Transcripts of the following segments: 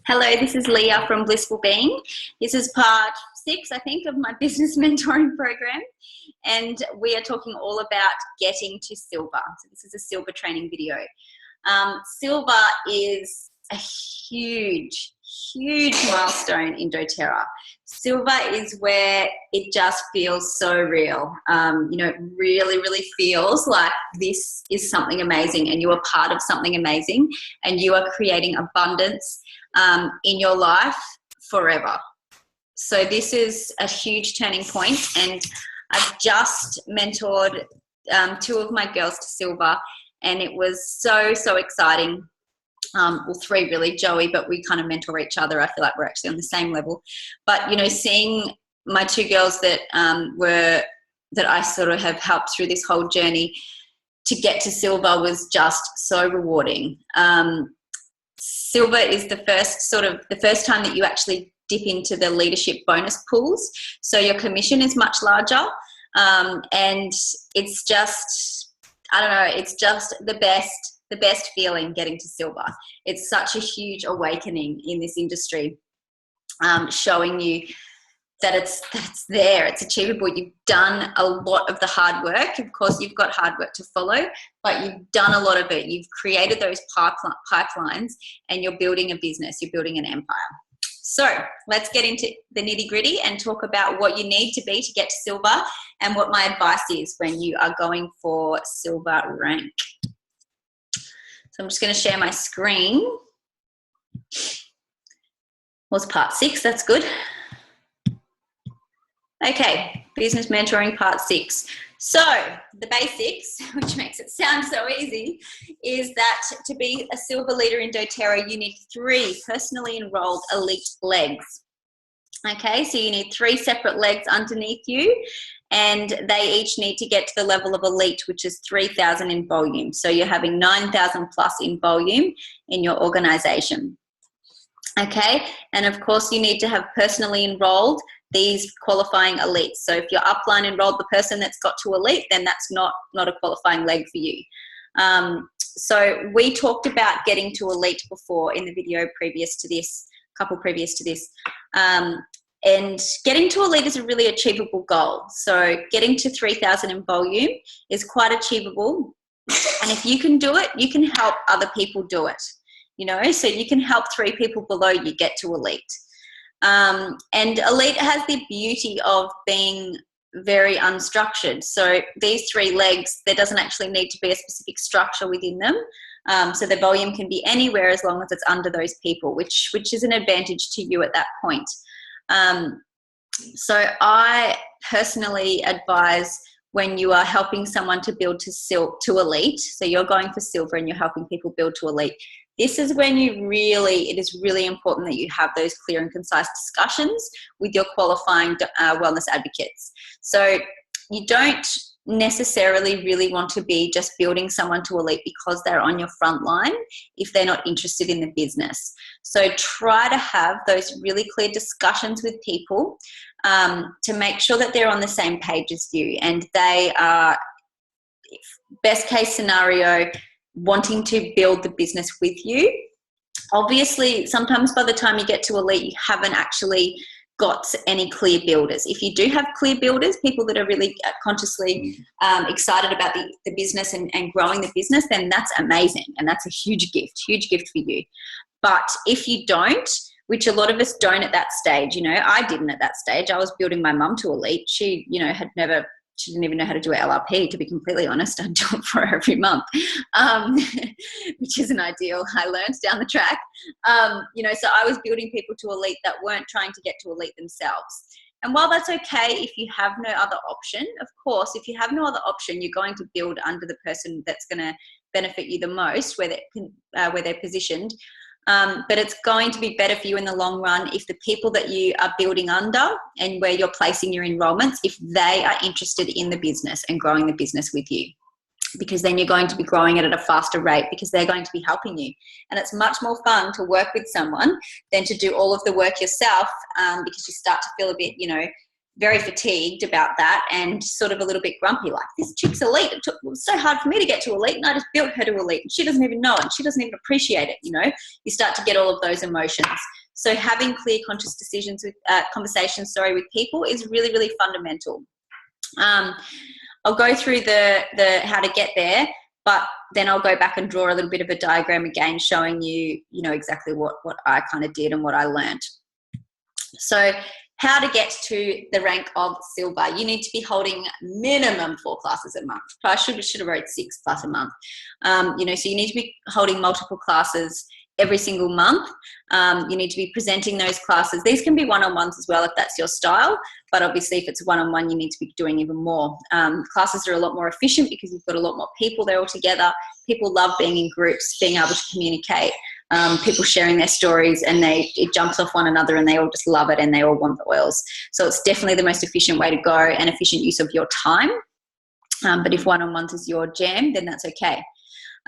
Hello, this is Leah from Blissful Being. This is part 6, I think, of my business mentoring program. And we are talking all about getting to silver. So this is a silver training video. Silver is a huge milestone in doTERRA. Silver is where it just feels so real. It really feels like this is something amazing and you are part of something amazing and you are creating abundance in your life forever. So this is a huge turning point, and I've just mentored 2 of my girls to silver, and it was so exciting. Well, 3 really, Joey, but we kind of mentor each other. I feel like we're actually on the same level. But seeing my 2 girls that I sort of have helped through this whole journey to get to silver was just so rewarding. Silver is the first time that you actually dip into the leadership bonus pools. So your commission is much larger, and it's just, I don't know, it's just the best feeling getting to silver. It's such a huge awakening in this industry, showing you that it's there, it's achievable. You've done a lot of the hard work. Of course, you've got hard work to follow, but you've done a lot of it. You've created those pipelines and you're building a business, you're building an empire. So let's get into the nitty-gritty and talk about what you need to be to get to silver and what my advice is when you are going for silver rank. So I'm just going to share my screen. Was part 6, that's good. Okay, business mentoring part 6. So the basics, which makes it sound so easy, is that to be a silver leader in doTERRA, you need 3 personally enrolled elite legs. Okay, so you need 3 separate legs underneath you, and they each need to get to the level of elite, which is 3,000 in volume. So you're having 9,000 plus in volume in your organization. Okay, and of course you need to have personally enrolled these qualifying elites. So if your upline enrolled the person that's got to elite, then that's not a qualifying leg for you. So we talked about getting to elite before in the video previous to this, and getting to elite is a really achievable goal. So getting to 3,000 in volume is quite achievable. And if you can do it, you can help other people do it. So you can help 3 people below you get to elite. And elite has the beauty of being very unstructured. So these 3 legs, there doesn't actually need to be a specific structure within them. So the volume can be anywhere as long as it's under those people, which is an advantage to you at that point. So I personally advise when you are helping someone to build to elite, so you're going for silver and you're helping people build to elite, this is when it is really important that you have those clear and concise discussions with your qualifying wellness advocates. So you don't necessarily really want to be just building someone to elite because they're on your front line if they're not interested in the business. So try to have those really clear discussions with people to make sure that they're on the same page as you and they are, best case scenario, wanting to build the business with you. Obviously, sometimes by the time you get to elite, you haven't actually got any clear builders. If you do have clear builders, people that are really consciously excited about the business and growing the business, then that's amazing. And that's a huge gift for you. But if you don't, which a lot of us don't at that stage, I didn't at that stage. I was building my mum to elite. She, she didn't even know how to do an LRP, to be completely honest. I'd do it for her every month, which isn't ideal. I learned down the track. So I was building people to elite that weren't trying to get to elite themselves. And while that's okay, if you have no other option, of course, if you have no other option, you're going to build under the person that's going to benefit you the most, where they're positioned. But it's going to be better for you in the long run if the people that you are building under and where you're placing your enrollments, if they are interested in the business and growing the business with you, because then you're going to be growing it at a faster rate because they're going to be helping you. And it's much more fun to work with someone than to do all of the work yourself, because you start to feel a bit, very fatigued about that and sort of a little bit grumpy, like, this chick's elite. It was so hard for me to get to elite, and I just built her to elite, and she doesn't even know it, and she doesn't even appreciate it, you know. You start to get all of those emotions. So having clear, conscious decisions with conversations, with people is really, really fundamental. I'll go through the how to get there, but then I'll go back and draw a little bit of a diagram again, showing you, you know, exactly what I kind of did and what I learned. So how to get to the rank of silver. You need to be holding minimum 4 classes a month. I should have wrote 6 plus a month. You know, so you need to be holding multiple classes every single month. You need to be presenting those classes. These can be one-on-ones as well if that's your style, but obviously if it's one-on-one, you need to be doing even more. Classes are a lot more efficient because you've got a lot more people there all together. People love being in groups, being able to communicate. People sharing their stories, and it jumps off one another, and they all just love it, and they all want the oils. So it's definitely the most efficient way to go, and efficient use of your time. But if one-on-ones is your jam, then that's okay.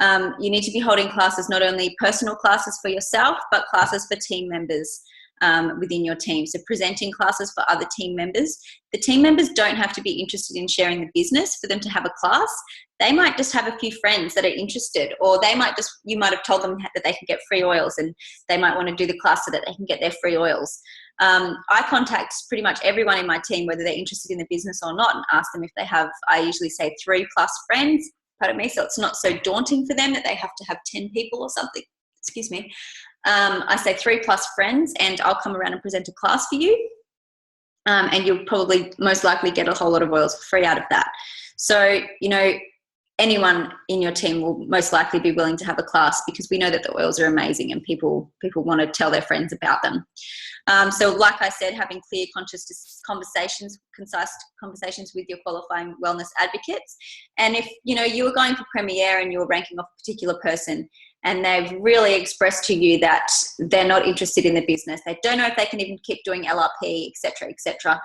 You need to be holding classes, not only personal classes for yourself, but classes for team members within your team. So presenting classes for other team members. The team members don't have to be interested in sharing the business for them to have a class. They might just have a few friends that are interested, or you might have told them that they can get free oils, and they might want to do the class so that they can get their free oils. I contact pretty much everyone in my team, whether they're interested in the business or not, and ask them if they have, I usually say 3+ friends, pardon me, so it's not so daunting for them that they have to have 10 people or something. Excuse me. I say 3+ friends, and I'll come around and present a class for you. And you'll probably most likely get a whole lot of oils for free out of that. So, you know, anyone in your team will most likely be willing to have a class, because we know that the oils are amazing and people want to tell their friends about them. So like I said, having clear, conscious conversations, concise conversations with your qualifying wellness advocates. And if, you know, you were going for Premier and you were ranking off a particular person, and they've really expressed to you that they're not interested in the business, they don't know if they can even keep doing LRP, etc.,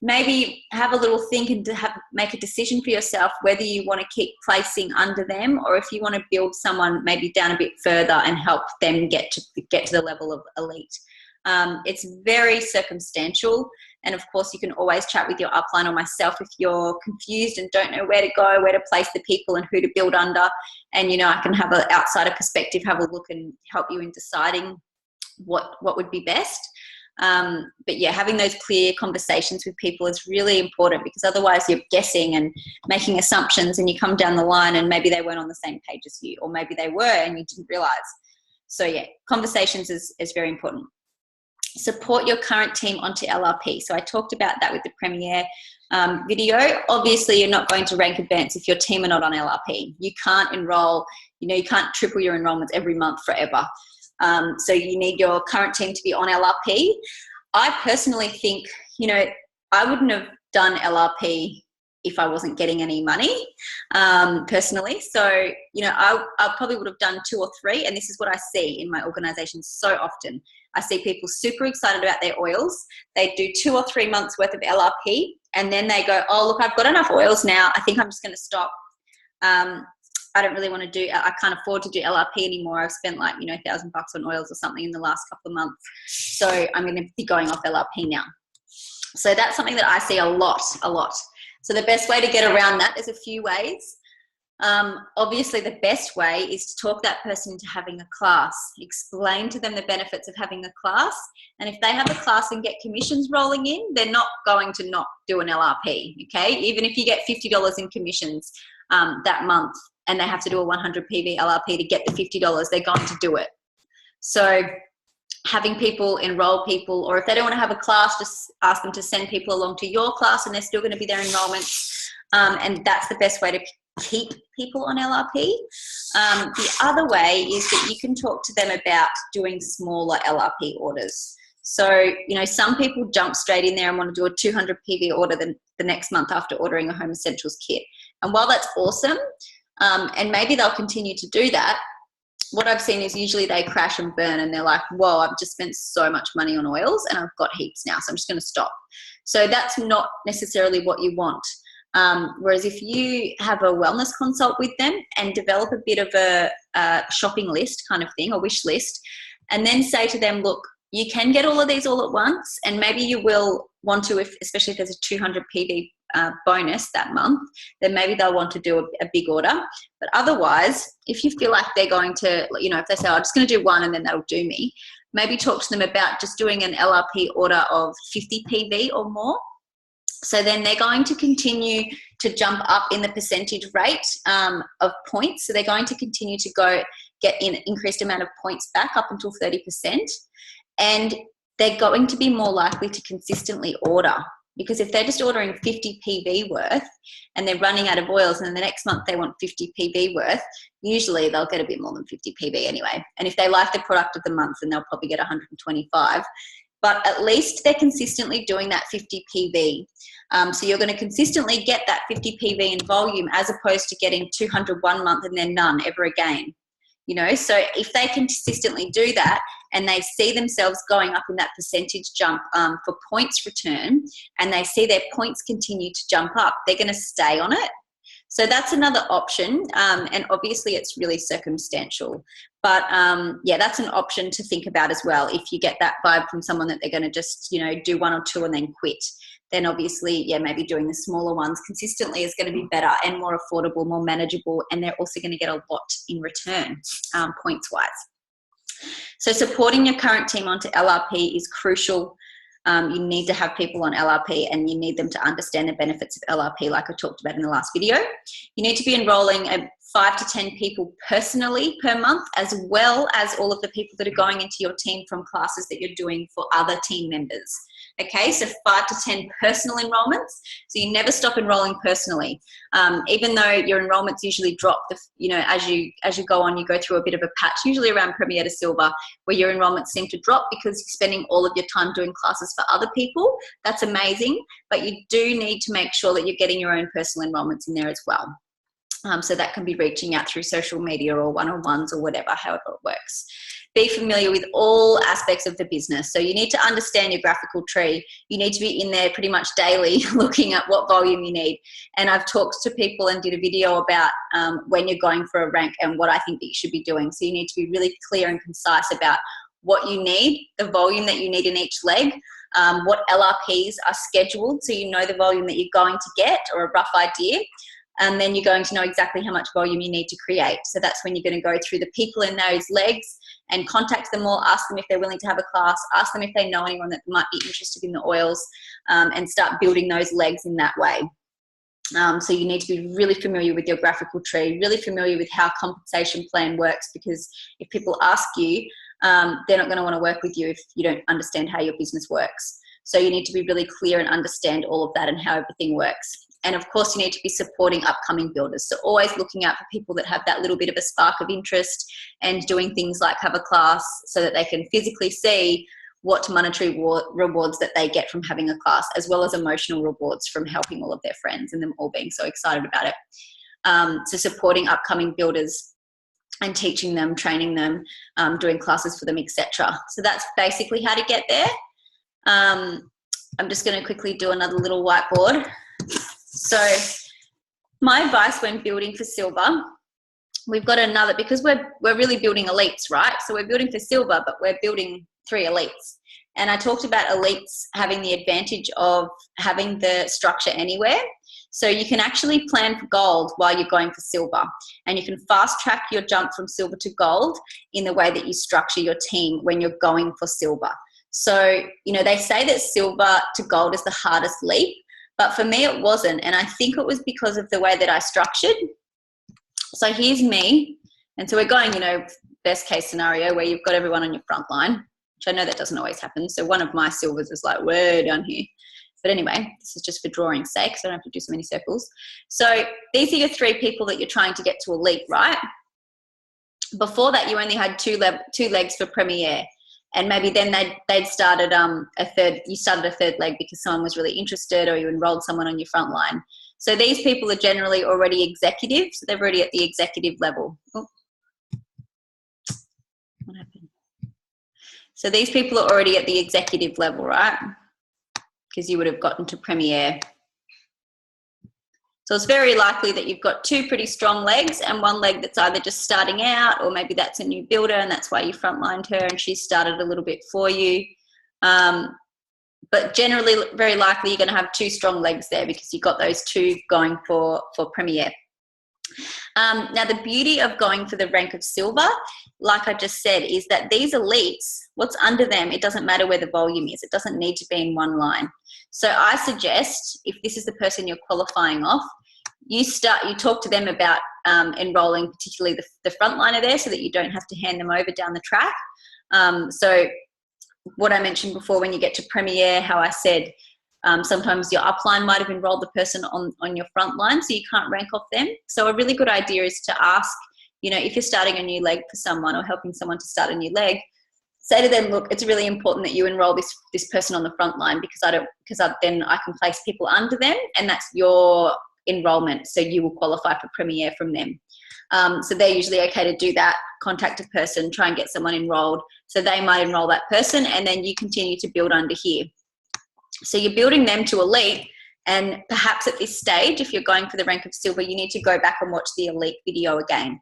maybe have a little think and make a decision for yourself whether you want to keep placing under them, or if you want to build someone maybe down a bit further and help them get to the level of elite. It's very circumstantial, and of course you can always chat with your upline or myself if you're confused and don't know where to go, where to place the people and who to build under. And, you know, I can have an outsider perspective, have a look and help you in deciding what would be best. But yeah, having those clear conversations with people is really important, because otherwise you're guessing and making assumptions, and you come down the line and maybe they weren't on the same page as you, or maybe they were and you didn't realize. So yeah, conversations is very important. Support your current team onto LRP. So I talked about that with the Premier video. Obviously, you're not going to rank advance if your team are not on LRP. You can't enroll, you know, you can't triple your enrollments every month forever. So you need your current team to be on LRP. I personally think, you know, I wouldn't have done LRP if I wasn't getting any money, personally. So, you know, I probably would have done 2 or 3, and this is what I see in my organisation so often. I see people super excited about their oils. They do 2 or 3 months worth of LRP, and then they go, oh, look, I've got enough oils now. I think I'm just going to stop. I don't really want to do, I can't afford to do LRP anymore. I've spent like, you know, $1,000 on oils or something in the last couple of months. So I'm going to be going off LRP now. So that's something that I see a lot. So the best way to get around that is a few ways. Obviously the best way is to talk that person into having a class, explain to them the benefits of having a class. And if they have a class and get commissions rolling in, they're not going to not do an LRP, okay? Even if you get $50 in commissions that month and they have to do a 100 PV LRP to get the $50, they're going to do it. So having people enroll people, or if they don't want to have a class, just ask them to send people along to your class and they're still going to be their enrollments. And that's the best way to keep people on LRP. The other way is that you can talk to them about doing smaller LRP orders. So, you know, some people jump straight in there and want to do a 200 PV order the next month after ordering a Home Essentials kit. And while that's awesome, and maybe they'll continue to do that, what I've seen is usually they crash and burn and they're like, whoa, I've just spent so much money on oils and I've got heaps now, so I'm just going to stop. So that's not necessarily what you want. Whereas if you have a wellness consult with them and develop a bit of a shopping list kind of thing, or wish list, and then say to them, look, you can get all of these all at once, and maybe you will want to, especially if there's a 200 PV bonus that month, then maybe they'll want to do a big order. But otherwise, if you feel like they're going to, if they say, I'm just going to do one and then that'll do me, maybe talk to them about just doing an LRP order of 50 PV or more. So then they're going to continue to jump up in the percentage rate of points. So they're going to continue to get an increased amount of points back up until 30%. And they're going to be more likely to consistently order, because if they're just ordering 50 PV worth and they're running out of oils, and then the next month they want 50 PV worth, usually they'll get a bit more than 50 PV anyway. And if they like the product of the month, then they'll probably get 125. But at least they're consistently doing that 50 PV. So you're going to consistently get that 50 PV in volume, as opposed to getting 200 one month and then none ever again. So if they consistently do that and they see themselves going up in that percentage jump for points return, and they see their points continue to jump up, they're going to stay on it. So that's another option. And obviously it's really circumstantial. But yeah, that's an option to think about as well. If you get that vibe from someone that they're going to just, do one or two and then quit, then obviously, yeah, maybe doing the smaller ones consistently is going to be better and more affordable, more manageable, and they're also going to get a lot in return, points-wise. So supporting your current team onto LRP is crucial. You need to have people on LRP, and you need them to understand the benefits of LRP, like I talked about in the last video. You need to be enrolling 5 to 10 people personally per month, as well as all of the people that are going into your team from classes that you're doing for other team members. Okay, so 5 to 10 personal enrollments. So you never stop enrolling personally, even though your enrollments usually drop. As you go on, you go through a bit of a patch, usually around Premier to Silver, where your enrollments seem to drop because you're spending all of your time doing classes for other people. That's amazing, but you do need to make sure that you're getting your own personal enrollments in there as well. So that can be reaching out through social media or one-on-ones or whatever, however it works. Be familiar with all aspects of the business. So you need to understand your graphical tree. You need to be in there pretty much daily looking at what volume you need. And I've talked to people and did a video about when you're going for a rank and what I think that you should be doing. So you need to be really clear and concise about what you need, the volume that you need in each leg, what LRPs are scheduled, so you know the volume that you're going to get, or a rough idea. And then you're going to know exactly how much volume you need to create. So that's when you're going to go through the people in those legs and contact them all, ask them if they're willing to have a class, ask them if they know anyone that might be interested in the oils, and start building those legs in that way. So you need to be really familiar with your graphical tree, really familiar with how compensation plan works, because if people ask you, they're not going to want to work with you if you don't understand how your business works. So you need to be really clear and understand all of that and how everything works. And of course, you need to be supporting upcoming builders. So always looking out for people that have that little bit of a spark of interest, and doing things like have a class so that they can physically see what monetary rewards that they get from having a class, as well as emotional rewards from helping all of their friends and them all being so excited about it. So supporting upcoming builders and teaching them, training them, doing classes for them, etc. So that's basically how to get there. I'm just going to quickly do another little whiteboard. So my advice when building for silver, we've got another, because we're really building elites, right? So we're building for silver, but we're building 3 elites. And I talked about elites having the advantage of having the structure anywhere. So you can actually plan for gold while you're going for silver, and you can fast track your jump from silver to gold in the way that you structure your team when you're going for silver. So, they say that silver to gold is the hardest leap, but for me it wasn't. And I think it was because of the way that I structured. So here's me. And so we're going, best case scenario where you've got everyone on your front line, which I know that doesn't always happen. So one of my silvers is like way down here. But anyway, this is just for drawing's sake, so I don't have to do so many circles. So these are your 3 people that you're trying to get to elite, right? Before that, you only had 2 legs for Premier. And maybe then they'd started you started a 3rd leg because someone was really interested, or you enrolled someone on your front line. So these people are generally already executive, so they're already at the executive level. Oh. What happened? So these people are already at the executive level, right? Because you would have gotten to Premier. So it's very likely that you've got two pretty strong legs and one leg that's either just starting out, or maybe that's a new builder and that's why you frontlined her and she started a little bit for you. But generally, very likely you're going to have two strong legs there because you've got those two going for Premier. Now, the beauty of going for the rank of silver, like I just said, is that these elites, what's under them, it doesn't matter where the volume is. It doesn't need to be in one line. So I suggest, if this is the person you're qualifying off, you talk to them about enrolling particularly the frontliner there so that you don't have to hand them over down the track. So what I mentioned before, when you get to Premier, how I said sometimes your upline might have enrolled the person on your front line, so you can't rank off them. So a really good idea is to ask, if you're starting a new leg for someone or helping someone to start a new leg, say to them, look, it's really important that you enroll this person on the front line because then I can place people under them, and that's your enrollment, so you will qualify for Premier from them. So they're usually okay to do that, contact a person, try and get someone enrolled, so they might enroll that person, and then you continue to build under here. So you're building them to elite, and perhaps at this stage, if you're going for the rank of silver, you need to go back and watch the elite video again,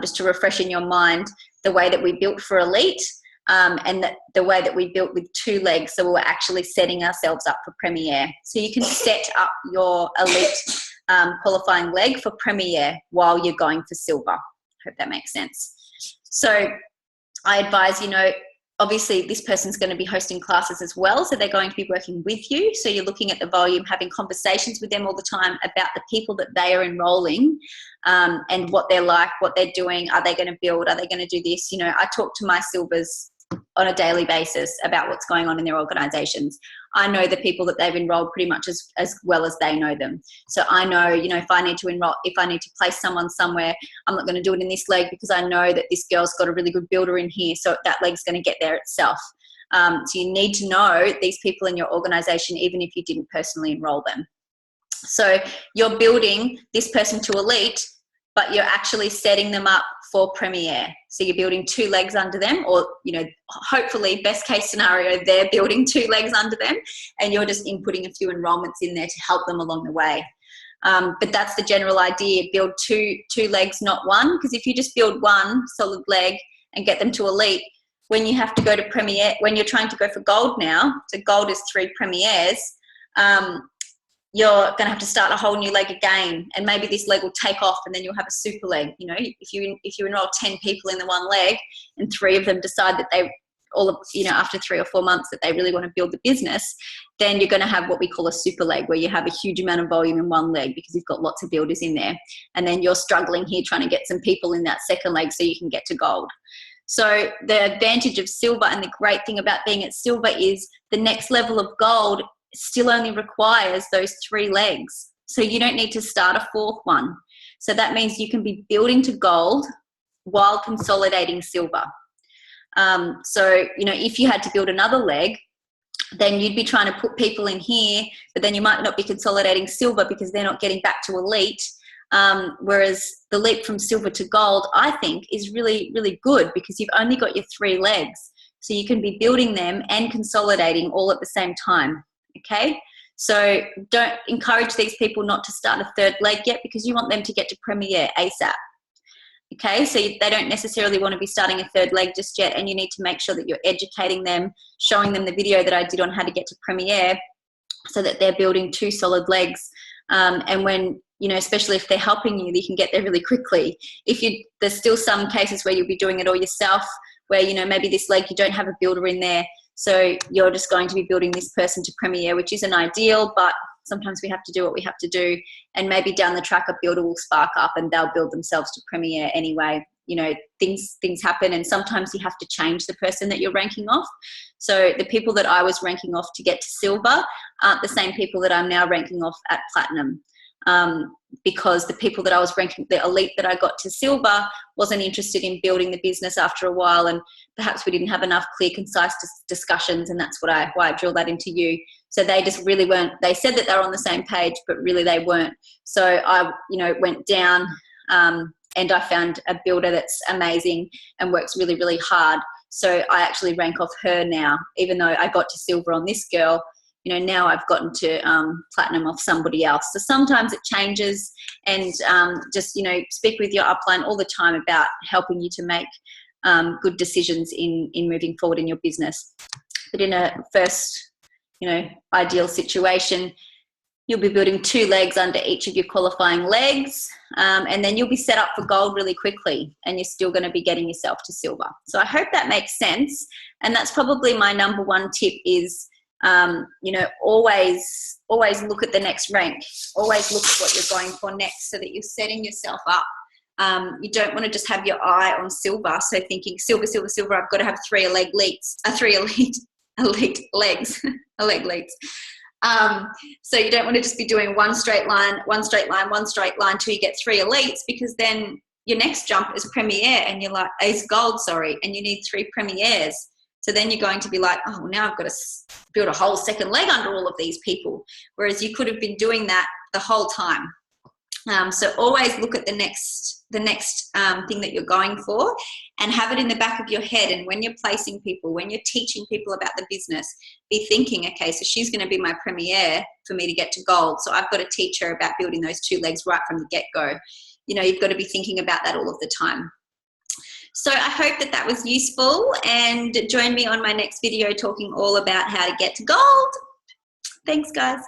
just to refresh in your mind the way that we built for elite, and the way that we built with two legs, so we were actually setting ourselves up for Premier. So you can set up your elite qualifying leg for Premier while you're going for silver. Hope that makes sense. So I advise, obviously this person's going to be hosting classes as well, so they're going to be working with you. So you're looking at the volume, having conversations with them all the time about the people that they are enrolling, and what they're like, what they're doing. Are they going to build? Are they going to do this? I talk to my silvers on a daily basis about what's going on in their organizations. I know the people that they've enrolled pretty much as well as they know them. So I know, if I need to place someone somewhere, I'm not going to do it in this leg because I know that this girl's got a really good builder in here, so that leg's going to get there itself. So you need to know these people in your organization, even if you didn't personally enroll them. So you're building this person to elite, but you're actually setting them up for Premier. So you're building two legs under them, or, hopefully best case scenario, they're building two legs under them and you're just inputting a few enrollments in there to help them along the way. But that's the general idea, build two legs, not one, because if you just build one solid leg and get them to elite, when you have to go to Premier, when you're trying to go for gold now, so gold is 3 Premiers, you're going to have to start a whole new leg again, and maybe this leg will take off and then you'll have a super leg. If you enroll 10 people in the one leg and 3 of them decide that they after 3 or 4 months that they really want to build the business, then you're going to have what we call a super leg, where you have a huge amount of volume in one leg because you've got lots of builders in there, and then you're struggling here trying to get some people in that second leg so you can get to gold. So the advantage of silver, and the great thing about being at silver, is the next level of gold still only requires those 3 legs. So you don't need to start a 4th one. So that means you can be building to gold while consolidating silver. So, if you had to build another leg, then you'd be trying to put people in here, but then you might not be consolidating silver because they're not getting back to elite. Whereas the leap from silver to gold, I think, is really, really good because you've only got your 3 legs. So you can be building them and consolidating all at the same time. Okay, so don't encourage these people not to start a 3rd leg yet, because you want them to get to Premier ASAP. Okay, so they don't necessarily want to be starting a 3rd leg just yet, and you need to make sure that you're educating them, showing them the video that I did on how to get to Premier, so that they're building 2 solid legs. And when, especially if they're helping you, you can get there really quickly. There's still some cases where you'll be doing it all yourself, where, maybe this leg you don't have a builder in there. So you're just going to be building this person to Premier, which isn't ideal, but sometimes we have to do what we have to do. And maybe down the track, a builder will spark up and they'll build themselves to Premier anyway. Things happen, and sometimes you have to change the person that you're ranking off. So the people that I was ranking off to get to silver aren't the same people that I'm now ranking off at platinum. Because the people that I was ranking, the elite that I got to silver, wasn't interested in building the business after a while, and perhaps we didn't have enough clear, concise discussions, and that's why I drilled that into you. So they just really weren't. They said that they were on the same page, but really they weren't. So I, went down, and I found a builder that's amazing and works really, really hard. So I actually rank off her now, even though I got to silver on this girl. you know, now I've gotten to platinum off somebody else. So sometimes it changes, and just, you know, speak with your upline all the time about helping you to make good decisions in moving forward in your business. But in a first, you know, ideal situation, you'll be building 2 legs under each of your qualifying legs, and then you'll be set up for gold really quickly, and you're still going to be getting yourself to silver. So I hope that makes sense. And that's probably my number one tip is, you know, always look at the next rank. Always look at what you're going for next, so that you're setting yourself up. You don't want to just have your eye on silver, so thinking silver, silver, silver, I've got to have 3 elite legs, leg leads. So you don't want to just be doing one straight line till you get 3 elites, because then your next jump is premier, and you're like, is gold, sorry, and you need 3 premiers. So then you're going to be like, oh, now I've got to build a whole second leg under all of these people, whereas you could have been doing that the whole time. So always look at the next thing that you're going for, and have it in the back of your head. And when you're placing people, when you're teaching people about the business, be thinking, okay, so she's going to be my premier for me to get to gold. So I've got to teach her about building those 2 legs right from the get-go. You know, you've got to be thinking about that all of the time. So I hope that was useful, and join me on my next video talking all about how to get to gold. Thanks, guys.